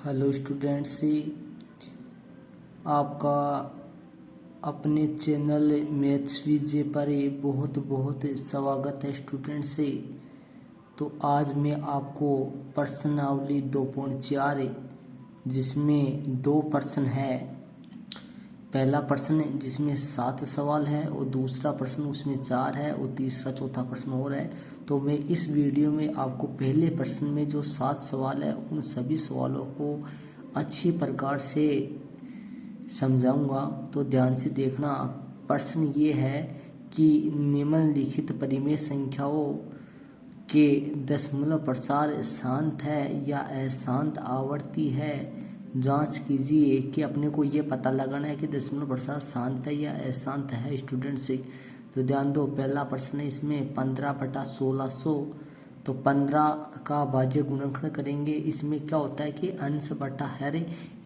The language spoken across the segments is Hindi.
हेलो स्टूडेंट्स, आपका अपने चैनल मैथ्स विजय पर बहुत बहुत स्वागत है स्टूडेंट्स। तो आज मैं आपको प्रश्नावली 2.4 जिसमें दो प्रश्न है। पहला प्रश्न जिसमें 7 सवाल है और दूसरा प्रश्न उसमें 4 है और तीसरा चौथा प्रश्न और है। तो मैं इस वीडियो में आपको पहले प्रश्न में जो 7 सवाल है उन सभी सवालों को अच्छी प्रकार से समझाऊंगा। तो ध्यान से देखना। प्रश्न ये है कि निम्नलिखित परिमेय संख्याओं के दशमलव प्रसार शांत है या अशांत आवर्ती है। जांच कीजिए कि अपने को ये पता लगाना है कि दशमलव प्रसार शांत है या अशांत है स्टूडेंट से। तो ध्यान दो, पहला प्रश्न है इसमें 15/1600। तो 15 का भाज्य गुणनखंड करेंगे। इसमें क्या होता है कि अंश बटा हर,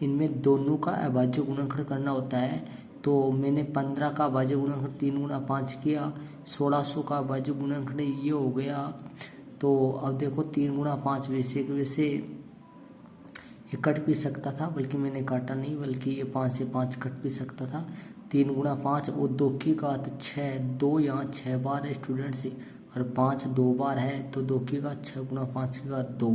इनमें दोनों का अभाज्य गुणनखंड करना होता है। तो मैंने 15 का भाज्य गुणनखंड 3 गुणा 5 किया। 1600 का भाज्य गुणनखंड ये हो गया। तो अब देखो 3 गुणा 5 वैसे ये कट भी सकता था, बल्कि मैंने काटा नहीं, बल्कि ये 5 से 5 कट भी सकता था। 3 गुणा 5 और 2 की घात 6, 2 यहाँ 6 बार है स्टूडेंट से, और 5 2 बार है। तो 2 की घात 6 गुणा 5 की घात 2।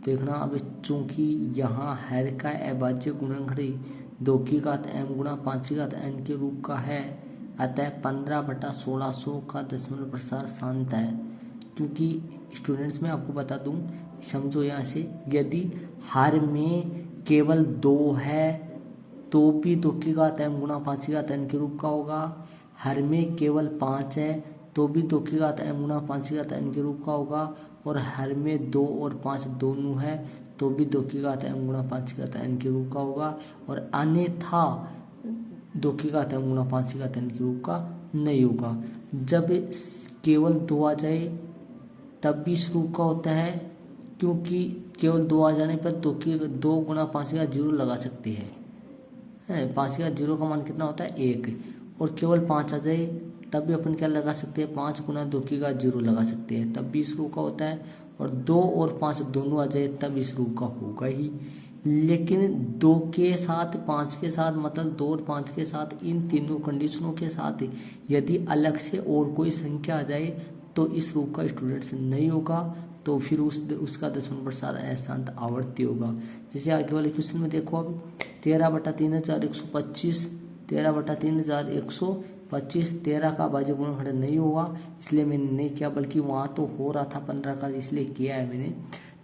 देखना, अब चूंकि यहाँ हर का अभाज्य गुणनखंड 2 की घात m गुणा 5 की घात n के रूप का है, अतः 15/1600 का दशमलव प्रसार शांत है। क्योंकि स्टूडेंट्स मैं आपको बता दूं, समझो यहाँ से, यदि हर में केवल 2 है तो भी 2 की घात m गुणा 5 की घात n के रूप का होगा। हर में केवल 5 है तो भी 2 की घात m गुणा 5 की घात n के रूप का होगा। और हर में 2 और 5 दोनों है तो भी 2 की घात m गुणा 5 की घात n के रूप का होगा। और अन्यथा 2 की घात m गुणा 5 की घात n के रूप का नहीं होगा। जब केवल 2 आ जाए तब भी इस रूप का होता है, क्योंकि केवल 2 आ जाने पर 2 गुणा 5 का 0 लगा सकते हैं। 5 का 0 का मान कितना होता है 1। और केवल 5 आ जाए तब भी अपन क्या लगा सकते हैं, 5 गुणा 2 की घात 0 लगा सकते हैं, तब भी इस रूप का होता है। और 2 और 5 दोनों आ जाए तब इस रूप का होगा ही। लेकिन 2 के साथ 5 के साथ, मतलब 2 और 5 के साथ, इन तीनों कंडीशनों के साथ यदि अलग से और कोई संख्या आ जाए तो इस रूप का स्टूडेंट्स नहीं होगा। तो फिर उसका दशमलव प्रसार अशांत आवर्ती होगा। जैसे आगे वाले क्वेश्चन में देखो, अब 13/3125, 13/3125, 13 का भाज्य गुणनखंड नहीं होगा, इसलिए मैंने नहीं किया, बल्कि वहाँ तो हो रहा था 15 का, इसलिए किया है मैंने।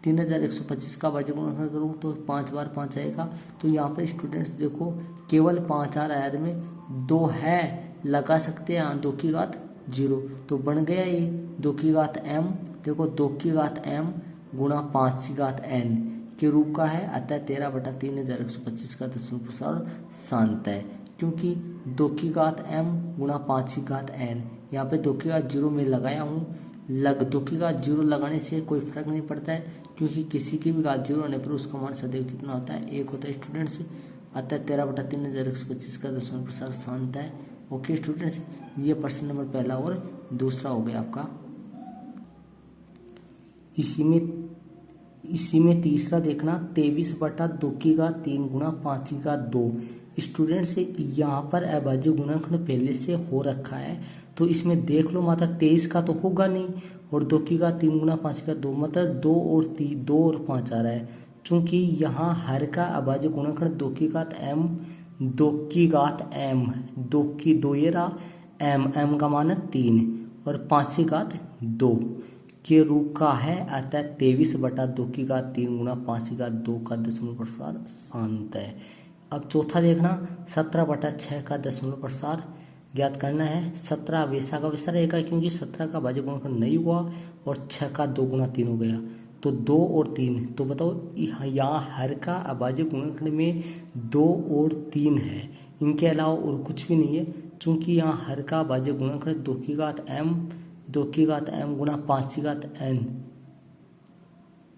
3125 का भाज्य गुणनखंड करूँ तो 5 बार 5 आएगा। तो यहाँ पर स्टूडेंट्स देखो, केवल 5 आ रहा है, में 2 है, लगा सकते हैं 2 की घात 0, तो बन गया ये 2 की घात m। देखो 2 की घात m गुणा 5 की घात n के रूप का है, अतः 13/3125 का दशमलव प्रसार शांत है। क्योंकि 2 की घात m गुणा 5 की घात n, यहाँ पे 2 की घात 0 में लगाया हूँ। 2 की घात 0 लगाने से कोई फर्क नहीं पड़ता है, क्योंकि किसी की भी घात 0 होने पर उसका मान सदैव कितना होता है, 1 होता है स्टूडेंट्स। अतः 13/3125 का दशमलव प्रसार शांत है। ओके स्टूडेंट्स, ये प्रश्न नंबर पहला और दूसरा हो गया आपका। इसी में तीसरा देखना, 23/2 की घात 3 गुणा 5 की घात 2। स्टूडेंट्स यहाँ पर अभाज्य गुणनखंड पहले से हो रखा है, तो इसमें देख लो, मात्र 23 का तो होगा नहीं, और 2 की घात 3 गुणा 5 की घात 2, मतलब 2 और 5 आ रहा है। चूँकि यहाँ हर का अभाज्य गुणनखंड 2 की घात m, 2 की घात m, 2 की 2 ये रहा, m का मान है 3 और 5 की घात 2 के रूप का है, अतः 23/2 की घात 3 गुणा 5 की घात 2 का दशमलव प्रसार शांत है। अब चौथा देखना, 17/6 का दशमलव प्रसार ज्ञात करना है। 17 वैसा का वैसा रहेगा, क्योंकि 17 का भाज्य गुणनखंड नहीं हुआ और 6 का 2 गुणा 3 हो गया, तो 2 और 3। तो बताओ यहाँ हर का अभाज्य गुणनखंड में 2 और 3 है, इनके अलावा और कुछ भी नहीं है। चूँकि यहाँ हर का अभाज्य गुणनखंड 2 की घात m गुणा 5 की घात n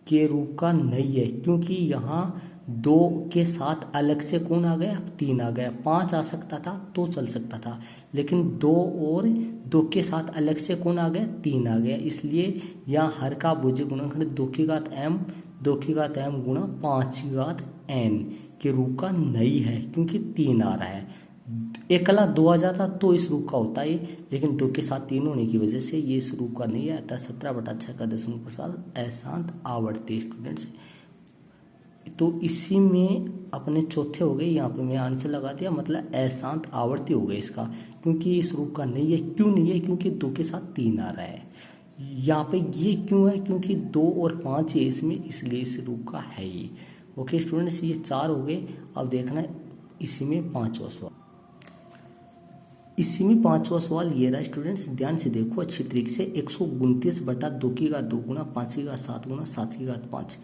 के रूप का नहीं है, क्योंकि यहाँ 2 के साथ अलग से कौन आ गया, 3 आ गया। 5 आ सकता था तो चल सकता था, लेकिन 2 और 2 के साथ अलग से कौन आ गया, 3 आ गया। इसलिए यहाँ हर का अभाज्य गुणनखंड 2 की घात m 2 की घात m गुणा 5 की घात n के रूप का नहीं है, क्योंकि 3 आ रहा है। एकला 2 आ जाता तो इस रूप का होता है, लेकिन 2 के साथ 3 होने की वजह से ये इस रूप का नहीं है। अतः 17/6 का दशमलव प्रसार अशांत आवर्ती स्टूडेंट्स। तो इसी में अपने चौथे हो गए, यहाँ पे मैं आंसर लगा दिया, मतलब अशांत आवर्ती हो गया इसका, क्योंकि इस रूप का नहीं है। क्यों नहीं है? क्योंकि 2 के साथ 3 आ रहा है। यहाँ पे ये क्यों है? क्योंकि 2 और 5 है इसमें, इसलिए इस रूप का है ये। ओके स्टूडेंट्स, ये 4 हो गए। अब देखना है इसी में पांचवा सवाल। इसी में पांचवा सवाल ये रहा स्टूडेंट्स, ध्यान से देखो अच्छी तरीके से। 129/2 की घात 2 गुणा 5 की घात 7 गुणा 7 की घात 5।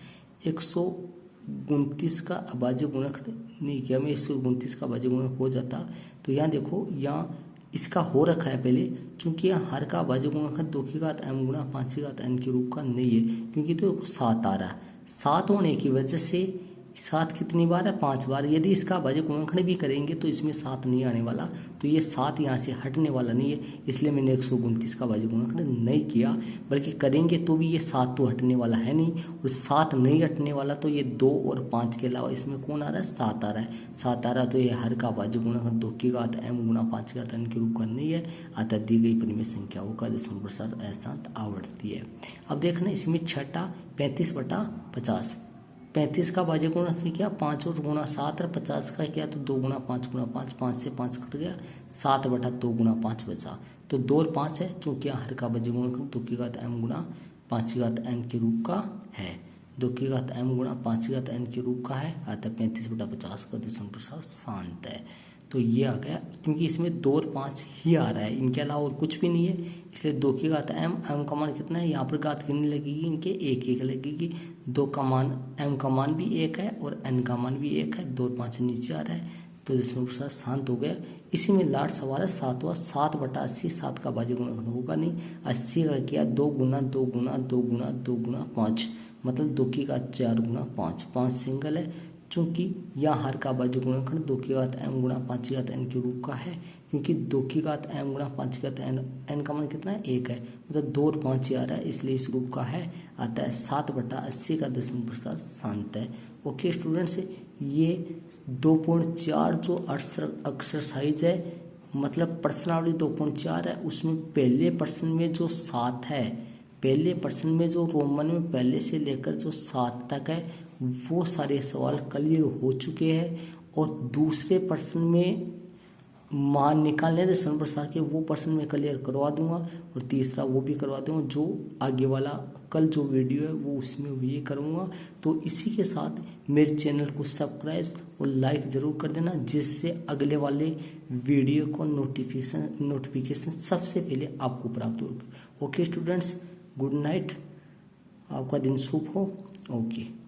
129 का अभाज्य गुणक नहीं किया मैं, 129 का अभाज्य गुणक हो जाता। तो यहाँ देखो, यहाँ इसका हो रखा है पहले, क्योंकि यहाँ हर का अभाज्य गुणक 2 की घात m गुणा 5 की घात n के रूप का नहीं है, क्योंकि तो 7 आ रहा है। 7 होने की वजह से 7 कितनी बार है? 5 बार। यदि इसका अभाज्य गुणनखंड भी करेंगे तो इसमें 7 नहीं आने वाला, तो ये 7 यहाँ से हटने वाला नहीं है, इसलिए मैंने 129 का अभाज्य गुणनखंड नहीं किया। बल्कि करेंगे तो भी ये 7 तो हटने वाला है नहीं, और 7 नहीं हटने वाला, तो ये 2 और 5 के अलावा इसमें कौन आ रहा है? 7 आ रहा है। 7 आ रहा है तो ये हर का अभाज्य गुणनखंड 2 की घात m गुणा 5 की घात n के रूप का नहीं है। अतः दी गई परिमेय संख्याओं का दशमलव प्रसार अशांत आवर्ती है। अब देखना इसमें छठा 35/50। 35 का अभाज्य गुणक क्या? 5 और गुणा 7, और 50 का क्या? तो 2 गुणा 5 गुणा 5, 5 से 5 कट गया, 7/2 गुणा 5 बचा। तो 2 और 5 है, चूंकि हर का अभाज्य गुणक 2 की घात m गुणा 5 की घात n के रूप का है। 2 की घात m गुणा 5 की घात n के रूप का है, अतः 35/50 का दशमलव प्रसार शांत है। तो ये आ गया, क्योंकि इसमें 2 और 5 ही आ रहा है, इनके अलावा और कुछ भी नहीं है, इसलिए 2 की घात m का मान कितना है? यहाँ पर घात कितनी लगेगी? इनके 1 लगेगी। 2 का मान m का मान भी 1 है और n का मान भी 1 है, 2 और 5 नीचे आ रहा है, तो दशमलव प्रसार शांत हो गया। इसी में लास्ट सवाल है 7वां, 7/80। 7 का अभाज्य गुणक होगा नहीं, 80 का क्या? 2 गुना 2 गुना 2 गुना 2 गुना 5, मतलब 2 की घात 4 गुणा 5। 5 सिंगल है, चूंकि यहाँ हर का अभाज्य गुणनखंड 2 की घात m गुणा 5 की घात n के रूप का है, क्योंकि 2 की घात m गुणा 5 की घात n का मान कितना है? 1 है, मतलब 2 और 5 ही आ रहा है, इसलिए इस रूप का है। अतः 7/80 का दशमलव प्रसार शांत है। ओके स्टूडेंट्स, ये 2.4 जो एक्सरसाइज है, मतलब प्रश्नावली 2.4 है, उसमें पहले प्रश्न में जो 7 है, पहले प्रश्न में जो रोमन में पहले से लेकर जो 7 तक है, वो सारे सवाल क्लियर हो चुके हैं। और दूसरे प्रश्न में मान निकालने दशमलव प्रसार के, वो प्रश्न में क्लियर करवा दूंगा, और तीसरा वो भी करवा दूंगा। जो आगे वाला कल जो वीडियो है वो उसमें ये करूंगा। तो इसी के साथ मेरे चैनल को सब्सक्राइब और लाइक ज़रूर कर देना, जिससे अगले वाले वीडियो को नोटिफिकेशन सबसे पहले आपको प्राप्त होगी। ओके स्टूडेंट्स, गुड नाइट, आपका दिन शुभ हो। ओके।